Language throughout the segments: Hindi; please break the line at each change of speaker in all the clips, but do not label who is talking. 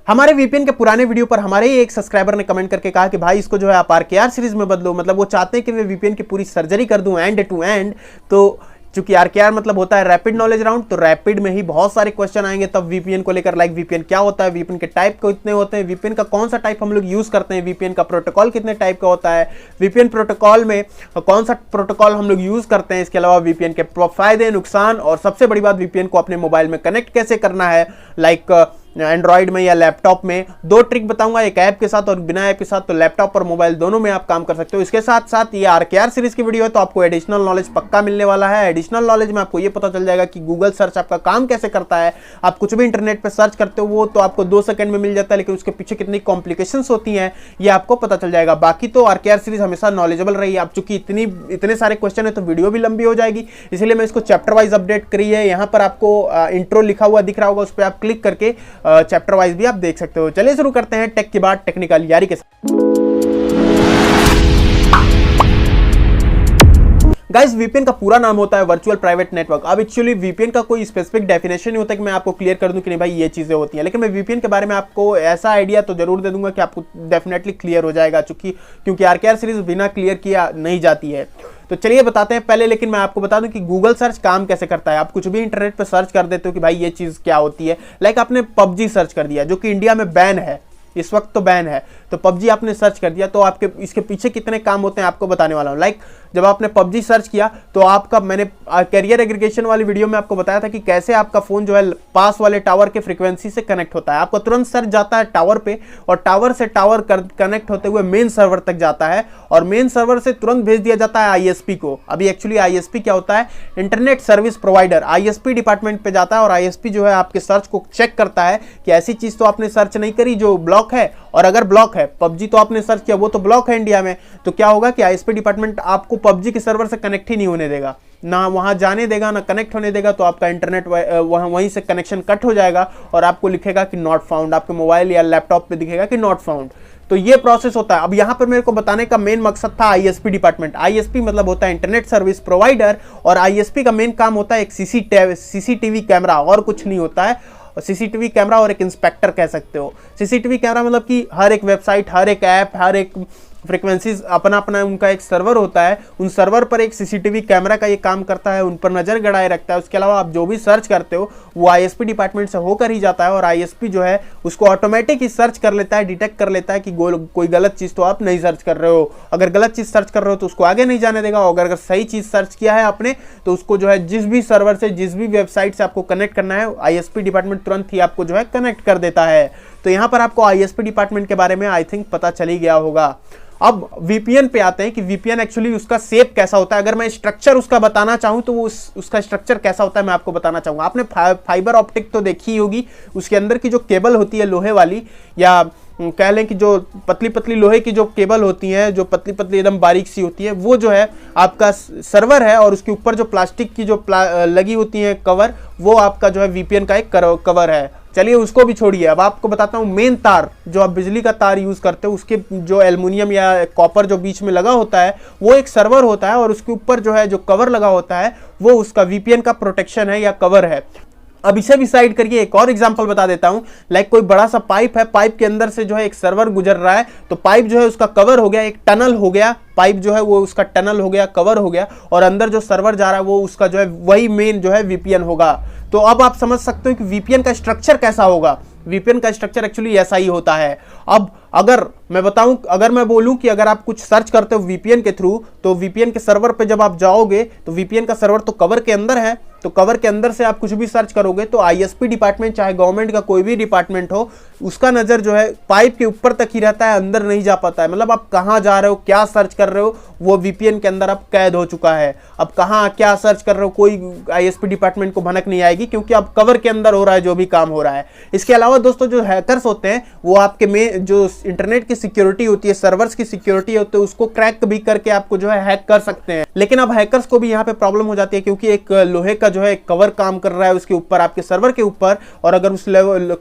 हमारे वीपीएन के पुराने वीडियो पर हमारे ही एक सब्सक्राइबर ने कमेंट करके कहा कि भाई इसको जो है आप आरकेआर सीरीज में बदलो, मतलब वो चाहते हैं कि मैं वीपीएन की पूरी सर्जरी कर दूं एंड टू एंड। तो चूंकि आरकेआर मतलब होता है रैपिड नॉलेज राउंड, तो रैपिड में ही बहुत सारे क्वेश्चन आएंगे तब वीपीएन को लेकर, लाइक वीपीएन क्या होता है, वीपीएन के टाइप कितने होते हैं, वीपीएन का कौन सा टाइप हम लोग यूज करते हैं, वीपीएन का प्रोटोकॉल कितने टाइप का होता है, वीपीएन प्रोटोकॉल में कौन सा प्रोटोकॉल हम लोग यूज करते हैं, इसके अलावा वीपीएन के फायदे नुकसान, और सबसे बड़ी बात वीपीएन को अपने मोबाइल में कनेक्ट कैसे करना है, लाइक एंड्रॉइड में या लैपटॉप में। दो ट्रिक बताऊंगा, एक ऐप के साथ और बिना ऐप के साथ, तो लैपटॉप और मोबाइल दोनों में आप काम कर सकते हो। इसके साथ साथ ये आरकेआर सीरीज की वीडियो है तो आपको एडिशनल नॉलेज पक्का मिलने वाला है। एडिशनल नॉलेज में आपको ये पता चल जाएगा कि गूगल सर्च आपका काम कैसे करता है। आप कुछ भी इंटरनेट पर सर्च करते हो वो तो आपको 2 सेकंड में मिल जाता है, लेकिन उसके पीछे कितनी कॉम्प्लिकेशंस होती हैं ये आपको पता चल जाएगा। बाकी तो आरकेआर सीरीज हमेशा नॉलेजेबल रही है। अब चूंकि इतने सारे क्वेश्चन है तो वीडियो भी लंबी हो जाएगी, इसलिए मैं इसको चैप्टर वाइज अपडेट करी है। यहाँ पर आपको इंट्रो लिखा हुआ दिख रहा होगा, उस पर आप क्लिक करके चैप्टर वाइज आप देख सकते हो। चलिए शुरू करते हैं टेक की बात टेक्निकल यारी के साथ। गाइस, वीपीएन का पूरा नाम होता है वर्चुअल प्राइवेट नेटवर्क। अब एक्चुअली वीपीएन का कोई स्पेसिफिक डेफिनेशन नहीं होता कि मैं आपको क्लियर कर दूं कि नहीं भाई ये चीजें होती हैं, लेकिन मैं वीपीएन के बारे में आपको ऐसा आइडिया तो जरूर दे दूंगा कि आपको डेफिनेटली क्लियर हो जाएगा, क्योंकि आरकेआर सीरीज बिना क्लियर किया नहीं जाती है। तो चलिए बताते हैं पहले, लेकिन मैं आपको बता दूं कि गूगल सर्च काम कैसे करता है। आप कुछ भी इंटरनेट पर सर्च कर देते हो कि भाई ये चीज क्या होती है, लाइक आपने पबजी सर्च कर दिया जो कि इंडिया में बैन है, इस वक्त तो बैन है, तो पबजी आपने सर्च कर दिया, तो आपके इसके पीछे कितने काम होते हैं आपको बताने वाला हूं। लाइक जब आपने पबजी सर्च किया तो आपका, मैंने कैरियर एग्रीगेशन वाली वीडियो में आपको बताया था कि कैसे आपका फोन जो है पास वाले टावर के फ्रीक्वेंसी से कनेक्ट होता है। आपका तुरंत सर्च जाता है टावर पे, और टावर से टावर कनेक्ट होते हुए मेन सर्वर तक जाता है, और मेन सर्वर से तुरंत भेज दिया जाता है आईएसपी को। अभी एक्चुअली आईएसपी क्या होता है, internet service provider. ISP department पे जाता है और आईएसपी जो है आपके सर्च को चेक करता है कि ऐसी चीज तो आपने सर्च नहीं करी जो ब्लॉक है, और अगर ब्लॉक है, पबजी तो आपने सर्च किया वो तो ब्लॉक है इंडिया में, तो क्या होगा कि आईएसपी डिपार्टमेंट आपको पबजी के सर्वर से कनेक्ट ही नहीं होने देगा, ना वहां जाने देगा ना कनेक्ट होने देगा। तो आपका इंटरनेट वहीं से कनेक्शन कट हो जाएगा और आपको लिखेगा कि नॉट फाउंड, आपके मोबाइल या लैपटॉप पे दिखेगा कि नॉट फाउंड। तो ये प्रोसेस होता है। अब यहां पर मेरे को बताने का मेन मकसद था आईएसपी डिपार्टमेंट। आईएसपी मतलब होता है इंटरनेट सर्विस प्रोवाइडर, और आईएसपी का मेन काम होता है एक सीसीटीवी कैमरा, और कुछ नहीं होता है। सीसीटीवी कैमरा और एक इंस्पेक्टर कह सकते हो। सीसीटीवी कैमरा मतलब कि हर एक वेबसाइट, हर एक ऐप, हर एक फ्रीक्वेंसीज अपना अपना उनका एक सर्वर होता है, उन सर्वर पर एक सीसीटीवी कैमरा का ये काम करता है, उन पर नजर गड़ाए रखता है। उसके अलावा आप जो भी सर्च करते हो वो आईएसपी डिपार्टमेंट से होकर ही जाता है, और आईएसपी जो है उसको ऑटोमेटिक ही सर्च कर लेता है, डिटेक्ट कर लेता है कि कोई गलत चीज तो आप नहीं सर्च कर रहे हो। अगर गलत चीज सर्च कर रहे हो तो उसको आगे नहीं जाने देगा, और अगर सही चीज सर्च किया है आपने तो उसको जो है जिस भी सर्वर से, जिस भी वेबसाइट से आपको कनेक्ट करना है, आईएसपी डिपार्टमेंट तुरंत ही आपको जो है कनेक्ट कर देता है। तो यहाँ पर आपको आईएसपी डिपार्टमेंट के बारे में आई थिंक पता चल ही गया होगा। अब वीपीएन पे आते हैं कि वीपीएन एक्चुअली उसका शेप कैसा होता है। अगर मैं स्ट्रक्चर उसका बताना चाहूं तो वो उसका स्ट्रक्चर कैसा होता है मैं आपको बताना चाहूंगा। आपने फाइबर ऑप्टिक तो देखी होगी, उसके अंदर की जो केबल होती है लोहे वाली, या कह लें कि जो पतली पतली लोहे की जो केबल होती है, जो पतली पतली एकदम बारीक सी होती है, वो जो है आपका सर्वर है, और उसके ऊपर जो प्लास्टिक की जो लगी होती है कवर, वो आपका जो है वीपीएन का एक कवर है। चलिए उसको भी छोड़िए, अब आपको बताता हूँ मेन तार, जो आप बिजली का तार यूज करते हो, उसके जो एल्युमिनियम या कॉपर जो बीच में लगा होता है वो एक सर्वर होता है, और उसके ऊपर जो है जो कवर लगा होता है वो उसका वीपीएन का प्रोटेक्शन है या कवर है। अब इसे भी साइड करिए, एक और एग्जांपल बता देता हूं। लाइक कोई बड़ा सा पाइप है, पाइप के अंदर से जो है एक सर्वर गुजर रहा है, तो पाइप जो है उसका कवर हो गया, एक टनल हो गया, पाइप जो है वो उसका टनल हो गया, कवर हो गया, और अंदर जो सर्वर जा रहा है वो उसका जो है वही मेन जो है वीपीएन होगा। तो अब आप समझ सकते हो कि वीपीएन का स्ट्रक्चर कैसा होगा। वीपीएन का स्ट्रक्चर एक्चुअली ऐसा ही होता है। अब अगर मैं बताऊं, अगर मैं बोलूं कि अगर आप कुछ सर्च करते हो वीपीएन के थ्रू, तो वीपीएन के सर्वर पे जब आप जाओगे तो वीपीएन का सर्वर तो कवर के अंदर है, तो कवर के अंदर से आप कुछ भी सर्च करोगे तो आईएसपी डिपार्टमेंट, चाहे गवर्नमेंट का कोई भी डिपार्टमेंट हो, उसका नजर जो है पाइप के ऊपर तक ही रहता है, अंदर नहीं जा पाता है। मतलब आप कहां जा रहे हो, क्या सर्च कर रहे हो, वो वीपीएन के अंदर अब कैद हो चुका है। अब कहां क्या सर्च कर रहे हो कोई आईएसपी डिपार्टमेंट को भनक नहीं आएगी, क्योंकि अब कवर के अंदर हो रहा है जो भी काम हो रहा है। इसके अलावा दोस्तों जो हैकर्स होते हैं वो आपके में जो इंटरनेट की सिक्योरिटी होती है, सर्वर्स की सिक्योरिटी होती है, उसको क्रैक भी करके आपको जो है हैक कर सकते हैं। लेकिन अब हैकर्स को भी यहाँ पे प्रॉब्लम हो जाती है, क्योंकि एक लोहे का जो है कवर काम कर रहा है उसके ऊपर, आपके सर्वर के ऊपर, और अगर उस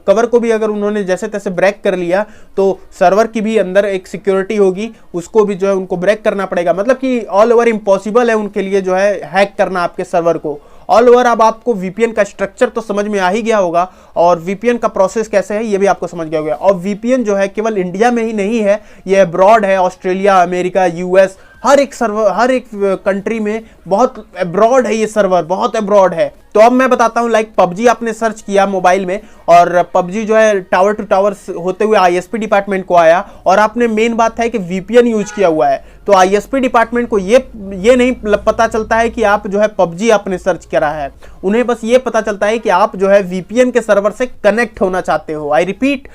कवर को भी अगर उन्होंने जैसे तैसे ब्रेक कर लिया तो सर्वर की भी अंदर एक सिक्योरिटी होगी, उसको भी जो है उनको ब्रेक करना पड़ेगा। मतलब कि ऑल ओवर इम्पॉसिबल है उनके लिए जो है हैक करना आपके सर्वर को। ऑल ओवर अब आपको वीपीएन का स्ट्रक्चर तो समझ में आ ही गया होगा और वीपीएन का प्रोसेस कैसे है ये भी आपको समझ गया होगा। और वीपीएन जो है केवल इंडिया में ही नहीं है, ये अब्रॉड है, ऑस्ट्रेलिया, अमेरिका, यूएस, हर एक सर्वर, हर एक कंट्री में बहुत अब्रॉड है ये सर्वर, बहुत अब्रॉड है। तो अब मैं बताता हूं, लाइक पबजी आपने सर्च किया मोबाइल में और पबजी जो है टावर टू टावर होते हुए आईएसपी डिपार्टमेंट को आया और आपने मेन बात है कि वीपीएन यूज किया हुआ है, तो आईएसपी डिपार्टमेंट को ये नहीं पता चलता है कि आप जो है पबजी आपने सर्च करा है, उन्हें बस ये पता चलता है कि आप जो है वीपीएन के सर्वर से कनेक्ट होना चाहते हो। आई रिपीट,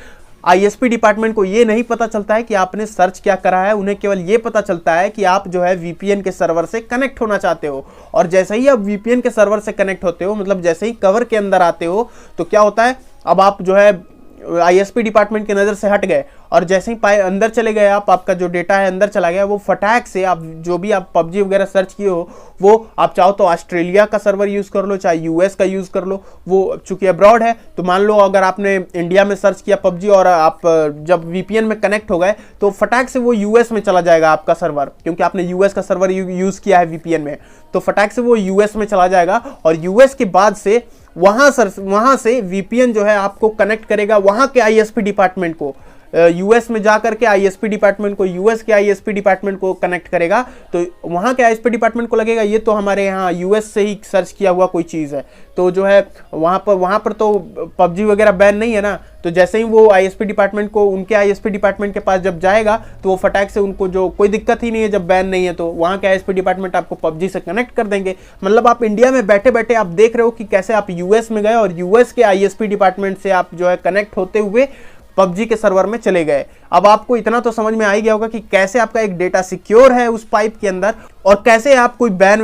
आईएसपी डिपार्टमेंट को ये नहीं पता चलता है कि आपने सर्च क्या करा है, उन्हें केवल ये पता चलता है कि आप जो है वीपीएन के सर्वर से कनेक्ट होना चाहते हो। और जैसे ही आप वीपीएन के सर्वर से कनेक्ट होते हो, मतलब जैसे ही कवर के अंदर आते हो, तो क्या होता है, अब आप जो है आईएसपी डिपार्टमेंट की नज़र से हट गए और जैसे ही अंदर चले गए आप, आपका जो डेटा है अंदर चला गया, वो फटाक से आप जो भी आप पबजी वगैरह सर्च किए हो वो आप चाहो तो ऑस्ट्रेलिया का सर्वर यूज़ कर लो, चाहे यूएस का यूज़ कर लो, वो चूंकि अब्रॉड है। तो मान लो अगर आपने इंडिया में सर्च किया पबजी और आप जब वीपीएन में कनेक्ट हो गए तो फटाक से वो यूएस में चला जाएगा आपका सर्वर, क्योंकि आपने यूएस का सर्वर यूज़ किया है वीपीएन में, तो फटाक से वो यूएस में चला जाएगा और यूएस के बाद से वहां से वीपीएन जो है आपको कनेक्ट करेगा वहां के आईएसपी डिपार्टमेंट को, यूएस में जाकर के आईएसपी डिपार्टमेंट को, यूएस के आईएसपी डिपार्टमेंट को कनेक्ट करेगा। तो वहां के आईएसपी डिपार्टमेंट को लगेगा ये तो हमारे यहाँ यूएस से ही सर्च किया हुआ कोई चीज़ है, तो जो है वहां पर तो पबजी वगैरह बैन नहीं है ना। तो जैसे ही वो आईएसपी डिपार्टमेंट को, उनके आईएसपी डिपार्टमेंट के पास जब जाएगा तो वो फटाक से उनको जो कोई दिक्कत ही नहीं है, जब बैन नहीं है तो वहाँ के आईएसपी डिपार्टमेंट आपको पबजी से कनेक्ट कर देंगे। मतलब आप इंडिया में बैठे बैठे आप देख रहे हो कि कैसे आप यूएस में गए और यूएस के आईएसपी डिपार्टमेंट से आप जो है कनेक्ट होते हुए पबजी के सर्वर में चले गए। अब आपको इतना तो समझ में आ ही गया होगा कि कैसे आपका एक डेटा सिक्योर है उस पाइप के अंदर और कैसे आप कोई बैन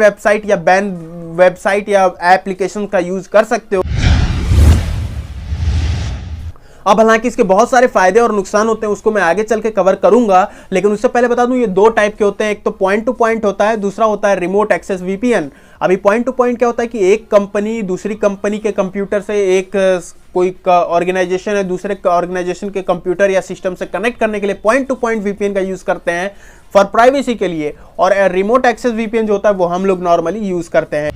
वेबसाइट या एप्लीकेशन का यूज कर सकते हो। अब हालांकि इसके बहुत सारे फायदे और नुकसान होते हैं, उसको मैं आगे चल के कवर करूंगा, लेकिन उससे पहले बता दूं ये दो टाइप के होते हैं, एक तो पॉइंट टू पॉइंट होता है, दूसरा होता है रिमोट एक्सेस वीपीएन। अभी पॉइंट टू पॉइंट क्या होता है कि एक कंपनी दूसरी कंपनी के कंप्यूटर से, एक कोई ऑर्गेनाइजेशन है दूसरे ऑर्गेनाइजेशन के कंप्यूटर या सिस्टम से कनेक्ट करने के लिए पॉइंट टू पॉइंट वीपीएन का यूज करते हैं फॉर प्राइवेसी के लिए, और रिमोट एक्सेस वीपीएन जो होता है वो हम लोग नॉर्मली यूज करते हैं।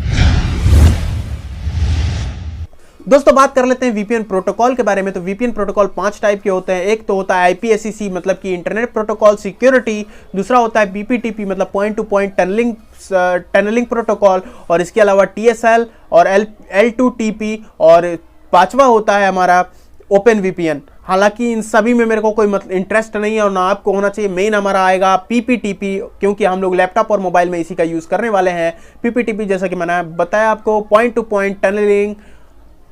दोस्तों बात कर लेते हैं वीपीएन प्रोटोकॉल के बारे में। तो वीपीएन प्रोटोकॉल 5 टाइप के होते हैं। एक तो होता है आईपीएससीसी मतलब कि इंटरनेट प्रोटोकॉल सिक्योरिटी, दूसरा होता है बीपीटीपी मतलब point to point tunnelling protocol, और इसके अलावा टीएसएल और L2TP, और पांचवा होता है हमारा ओपन वीपीएन। हालांकि इन सभी में मेरे को कोई मतलब इंटरेस्ट नहीं है और ना आपको होना चाहिए। मेन हमारा आएगा पीपीटीपी, क्योंकि हम लोग लैपटॉप और मोबाइल में इसी का यूज करने वाले हैं। पीपीटीपी जैसा कि मैंने बताया आपको, point to point tunnelling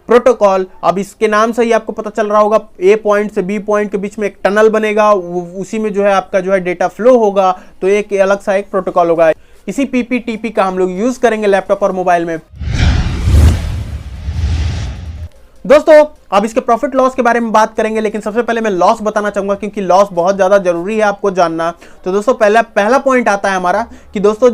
protocol. अब इसके नाम से ही आपको पता चल रहा होगा, ए पॉइंट से बी पॉइंट के बीच में एक टनल बनेगा, उसी में जो है आपका जो है डेटा फ्लो होगा, तो एक अलग सा एक प्रोटोकॉल होगा। इसी पीपीटीपी का हम लोग यूज करेंगे लैपटॉप और मोबाइल में। दोस्तों अब इसके प्रॉफिट लॉस के बारे में बात करेंगे, लेकिन सबसे पहले मैं लॉस बताना चाहूंगा क्योंकि लॉस बहुत ज्यादा जरूरी है आपको जानना। तो दोस्तों पहला पॉइंट आता है हमारा कि दोस्तों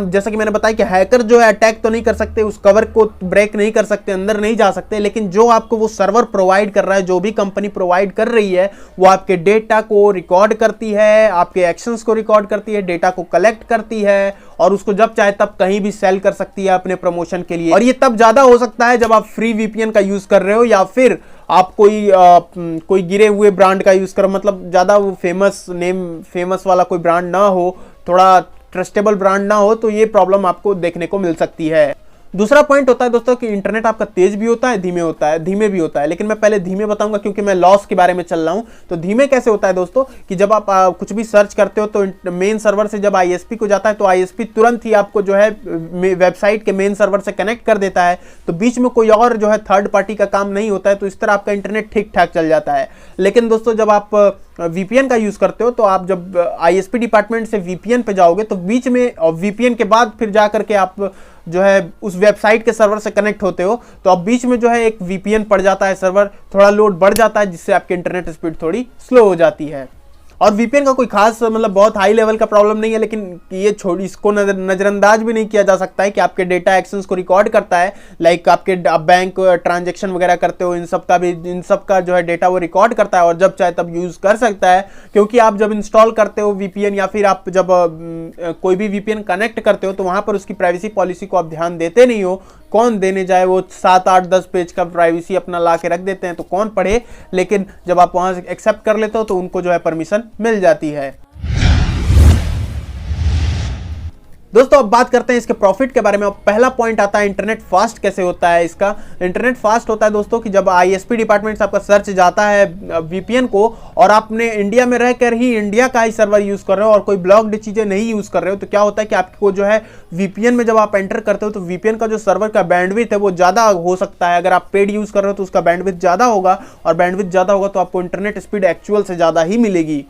जैसा कि मैंने बताया कि हैकर जो है अटैक तो नहीं कर सकते, उस कवर को ब्रेक नहीं कर सकते, अंदर नहीं जा सकते, लेकिन जो आपको वो सर्वर प्रोवाइड कर रहा है, जो भी कंपनी प्रोवाइड कर रही है, वो आपके डेटा को रिकॉर्ड करती है, आपके एक्शंस को रिकॉर्ड करती है, डेटा को कलेक्ट करती है और उसको जब चाहे तब कहीं भी सेल कर सकती है अपने प्रमोशन के लिए। और ये तब ज्यादा हो सकता है जब आप फ्री वीपीएन का यूज कर रहे हो या फिर आप कोई गिरे हुए ब्रांड का यूज करो, मतलब ज्यादा वो फेमस वाला कोई ब्रांड ना हो, थोड़ा ट्रस्टेबल ब्रांड ना हो, तो ये प्रॉब्लम आपको देखने को मिल सकती है। दूसरा पॉइंट होता है दोस्तों कि इंटरनेट आपका तेज भी होता है, धीमे भी होता है, लेकिन मैं पहले धीमे बताऊंगा क्योंकि मैं लॉस के बारे में चल रहा हूं। तो धीमे कैसे होता है दोस्तों कि जब आप कुछ भी सर्च करते हो तो मेन सर्वर से जब आईएसपी को जाता है तो आईएसपी तुरंत ही आपको जो है वेबसाइट के मेन सर्वर से कनेक्ट कर देता है, तो बीच में कोई और जो है थर्ड पार्टी का काम नहीं होता है, तो इस तरह आपका इंटरनेट ठीक ठाक चल जाता है। लेकिन दोस्तों जब आप वीपीएन का यूज करते हो तो आप जब आईएसपी डिपार्टमेंट से वीपीएन पे जाओगे तो बीच में वीपीएन के बाद फिर जा करके आप जो है उस वेबसाइट के सर्वर से कनेक्ट होते हो, तो अब बीच में जो है एक वीपीएन पड़ जाता है, सर्वर थोड़ा लोड बढ़ जाता है, जिससे आपकी इंटरनेट स्पीड थोड़ी स्लो हो जाती है। और वीपीएन का कोई खास मतलब बहुत हाई लेवल का प्रॉब्लम नहीं है, लेकिन ये इसको नजरअंदाज भी नहीं किया जा सकता है कि आपके डेटा एक्शंस को रिकॉर्ड करता है, लाइक आपके बैंक ट्रांजैक्शन वगैरह करते हो, इन सब का जो है डेटा वो रिकॉर्ड करता है और जब चाहे तब यूज कर सकता है। क्योंकि आप जब इंस्टॉल करते हो वीपीएन या फिर आप जब कोई भी वीपीएन कनेक्ट करते हो तो वहां पर उसकी प्राइवेसी पॉलिसी को आप ध्यान देते नहीं हो, कौन देने जाए, वो 7, 8, 10 पेज का प्राइवेसी अपना ला के रख देते हैं तो कौन पढ़े, लेकिन जब आप वहां से एक्सेप्ट कर लेते हो तो उनको जो है परमिशन मिल जाती है। दोस्तों अब बात करते हैं इसके प्रॉफिट के बारे में। अब पहला पॉइंट आता है इंटरनेट फास्ट कैसे होता है। इसका इंटरनेट फास्ट होता है दोस्तों कि जब आईएसपी डिपार्टमेंट से आपका सर्च जाता है वीपीएन को, और आपने इंडिया में रहकर ही इंडिया का ही सर्वर यूज कर रहे हो और कोई ब्लॉक्ड चीजें नहीं यूज कर रहे हो, तो क्या होता है कि आपको जो है वीपीएन में जब आप एंटर करते हो तो वीपीएन का जो सर्वर का बैंडविड्थ है वो ज्यादा हो सकता है। अगर आप पेड यूज कर रहे हो तो उसका बैंडविड्थ ज्यादा होगा, और बैंडविड्थ ज्यादा होगा तो आपको इंटरनेट स्पीड एक्चुअल से ज्यादा ही मिलेगी।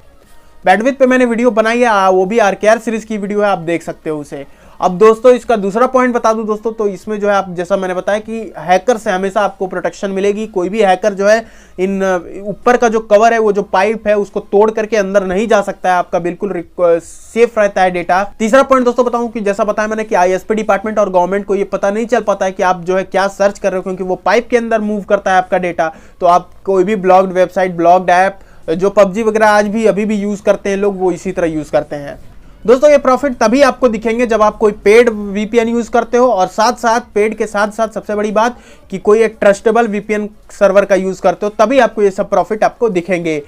बैंडविड्थ पे मैंने वीडियो बनाई है, वो भी आरकेआर सीरीज की वीडियो है, आप देख सकते हो उसे। अब दोस्तों इसका दूसरा पॉइंट बता दूं दोस्तों, तो इसमें जो है आप जैसा मैंने बताया कि हैकर से हमेशा आपको प्रोटेक्शन मिलेगी। कोई भी हैकर जो है इन ऊपर का जो कवर है, वो जो पाइप है, उसको तोड़ करके अंदर नहीं जा सकता है, आपका बिल्कुल सेफ रहता है डेटा। तीसरा पॉइंट दोस्तों बताऊं कि जैसा बताया मैंने कि आईएसपी डिपार्टमेंट और गवर्नमेंट को ये पता नहीं चल पाता है कि आप जो है क्या सर्च कर रहे हो, क्योंकि वो पाइप के अंदर मूव करता है आपका डेटा। तो आप कोई भी ब्लॉग्ड वेबसाइट, ब्लॉग्ड ऐप, जो पबजी वगैरह आज भी अभी भी यूज करते हैं लोग, वो इसी तरह यूज करते हैं। दोस्तों ये प्रॉफिट तभी आपको दिखेंगे जब आप कोई पेड वीपीएन यूज करते हो, और साथ साथ पेड के साथ साथ सबसे बड़ी बात कि कोई एक ट्रस्टेबल वीपीएन सर्वर का यूज करते हो, तभी आपको ये सब प्रॉफिट आपको दिखेंगे।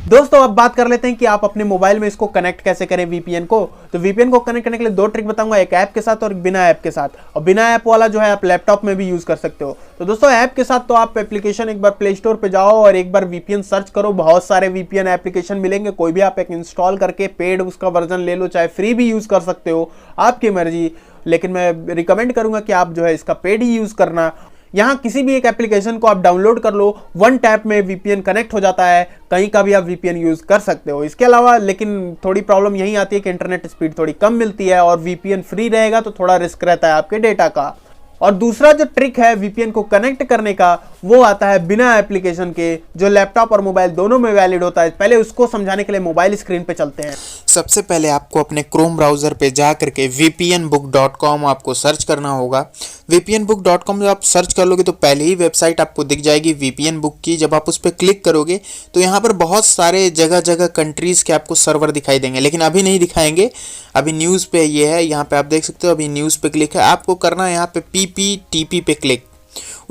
दोस्तों अब बात कर लेते हैं कि आप अपने मोबाइल में इसको कनेक्ट कैसे करें वीपीएन को। तो वीपीएन को कनेक्ट करने के लिए 2 ट्रिक बताऊंगा, एक ऐप के साथ और एक बिना ऐप के साथ। और बिना ऐप वाला जो है आप लैपटॉप में भी यूज कर सकते हो। तो दोस्तों ऐप के साथ तो आप एप्लीकेशन एक बार प्ले स्टोर पे जाओ और एक बार वीपीएन सर्च करो, बहुत सारे वीपीएन एप्लीकेशन मिलेंगे। कोई भी आप एक इंस्टॉल करके पेड उसका वर्जन ले लो, चाहे फ्री भी यूज कर सकते हो, आपकी मर्जी। लेकिन मैं रिकमेंड करूंगा कि आप जो है इसका पेड ही यूज करना। यहाँ किसी भी एक एप्लीकेशन को आप डाउनलोड कर लो, 1 टैप में वीपीएन कनेक्ट हो जाता है, कहीं का भी आप वीपीएन यूज कर सकते हो। इसके अलावा लेकिन थोड़ी प्रॉब्लम यही आती है कि इंटरनेट स्पीड थोड़ी कम मिलती है, और वीपीएन फ्री रहेगा तो थोड़ा रिस्क रहता है आपके डेटा का। और दूसरा जो ट्रिक है वीपीएन को कनेक्ट करने का, वो आता है बिना एप्लीकेशन के, जो लैपटॉप और मोबाइल दोनों में वैलिड होता है। पहले उसको समझाने के लिए मोबाइल स्क्रीन पे चलते हैं।
सबसे पहले आपको अपने क्रोम ब्राउज़र पे जा करके vpnbook.com आपको सर्च करना होगा। vpnbook.com जब आप सर्च कर लोगे तो पहले ही वेबसाइट आपको दिख जाएगी VPN बुक की। जब आप उस पर क्लिक करोगे तो यहाँ पर बहुत सारे जगह जगह कंट्रीज़ के आपको सर्वर दिखाई देंगे, लेकिन अभी नहीं दिखाएंगे। अभी न्यूज़ पे ये है, यहाँ पे आप देख सकते हो, अभी न्यूज़ पे क्लिक है। आपको करना है यहाँ पे PPTP पे क्लिक।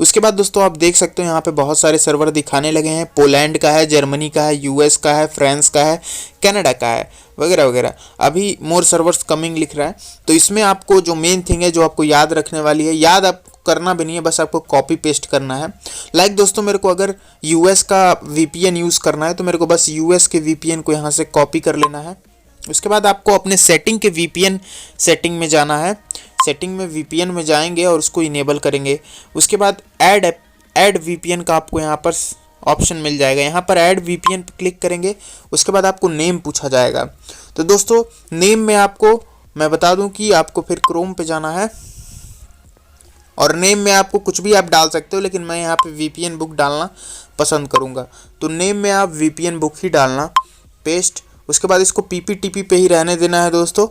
उसके बाद दोस्तों आप देख सकते हो यहाँ पे बहुत सारे सर्वर दिखाने लगे हैं। पोलैंड का है, जर्मनी का है, यूएस का है, फ्रांस का है, कनाडा का है, वगैरह वगैरह। अभी मोर सर्वर्स कमिंग लिख रहा है। तो इसमें आपको जो मेन थिंग है, जो आपको याद रखने वाली है, याद आप करना भी नहीं है, बस आपको कॉपी पेस्ट करना है। लाइक दोस्तों मेरे को अगर यूएस का वीपीएन यूज़ करना है तो मेरे को बस यूएस के वीपीएन को यहाँ से कॉपी कर लेना है। उसके बाद आपको अपने सेटिंग के वीपीएन सेटिंग में जाना है। सेटिंग में वीपीएन में जाएंगे और उसको इनेबल करेंगे। उसके बाद ऐड वीपीएन का आपको यहाँ पर ऑप्शन मिल जाएगा। यहाँ पर ऐड वीपीएन पर क्लिक करेंगे। उसके बाद आपको नेम पूछा जाएगा। तो दोस्तों नेम में आपको मैं बता दूं कि आपको फिर क्रोम पे जाना है, और नेम में आपको कुछ भी आप डाल सकते हो, लेकिन मैं यहाँ पे VPN बुक डालना पसंद करूँगा। तो नेम में आप VPN बुक ही डालना, पेस्ट। उसके बाद इसको PPTP पे ही रहने देना है दोस्तों।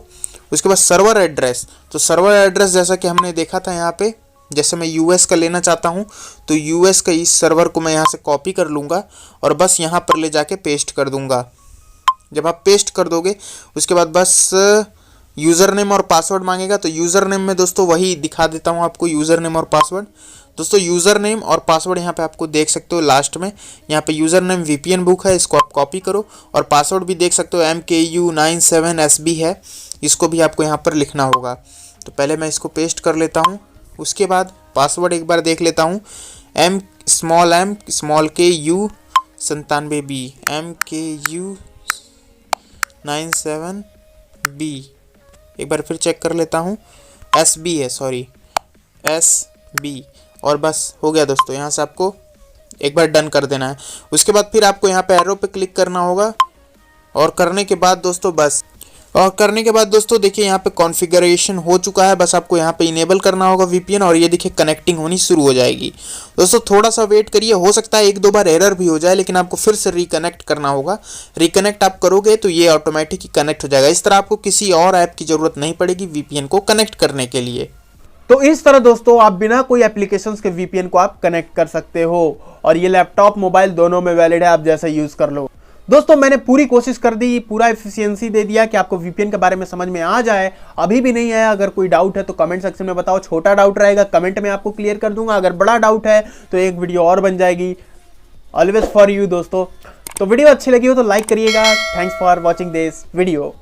उसके बाद सर्वर एड्रेस, तो सर्वर एड्रेस जैसा कि हमने देखा था यहाँ पे, जैसे मैं यूएस का लेना चाहता हूँ तो यूएस का इस सर्वर को मैं यहाँ से कॉपी कर लूँगा और बस यहाँ पर ले जाके पेस्ट कर दूँगा। जब आप पेस्ट कर दोगे उसके बाद बस यूज़र नेम और पासवर्ड मांगेगा। तो यूज़र नेम में दोस्तों वही दिखा देता हूँ आपको, यूज़र नेम और पासवर्ड। दोस्तों यूज़र नेम और पासवर्ड यहाँ पे आपको देख सकते हो लास्ट में, यहाँ पे यूज़र नेम VPN बुक है, इसको आप कॉपी करो, और पासवर्ड भी देख सकते हो MKU97SB है, इसको भी आपको यहाँ पर लिखना होगा। तो पहले मैं इसको पेस्ट कर लेता हूँ। उसके बाद पासवर्ड एक बार देख लेता हूँ, M KU 97B MKU97B। एक बार फिर चेक कर लेता हूँ, SB है, सॉरी SB, और बस हो गया दोस्तों। यहाँ से आपको एक बार डन कर देना है। उसके बाद फिर आपको यहाँ पे एरो पे क्लिक करना होगा, और करने के बाद दोस्तों देखिए यहाँ पे कॉन्फ़िगरेशन हो चुका है। बस आपको यहाँ पे इनेबल करना होगा VPN, और ये देखिए कनेक्टिंग होनी शुरू हो जाएगी। दोस्तों थोड़ा सा वेट करिए, हो सकता है 1-2 बार एरर भी हो जाए, लेकिन आपको फिर से रिकनेक्ट करना होगा। रिकनेक्ट आप करोगे तो ये ऑटोमेटिक ही कनेक्ट हो जाएगा। इस तरह आपको किसी और ऐप की ज़रूरत नहीं पड़ेगी VPN को कनेक्ट करने के लिए।
तो इस तरह दोस्तों आप बिना कोई एप्लीकेशंस के VPN को आप कनेक्ट कर सकते हो, और ये लैपटॉप मोबाइल दोनों में वैलिड है, आप जैसा यूज़ कर लो। दोस्तों मैंने पूरी कोशिश कर दी, पूरा एफिशिएंसी दे दिया कि आपको वीपीएन के बारे में समझ में आ जाए। अभी भी नहीं आया, अगर कोई डाउट है तो कमेंट सेक्शन में बताओ। छोटा डाउट रहेगा कमेंट में आपको क्लियर कर दूंगा, अगर बड़ा डाउट है तो एक वीडियो और बन जाएगी। ऑलवेज फॉर यू दोस्तों। तो वीडियो अच्छी लगी हो तो लाइक करिएगा। Thanks for watching this video.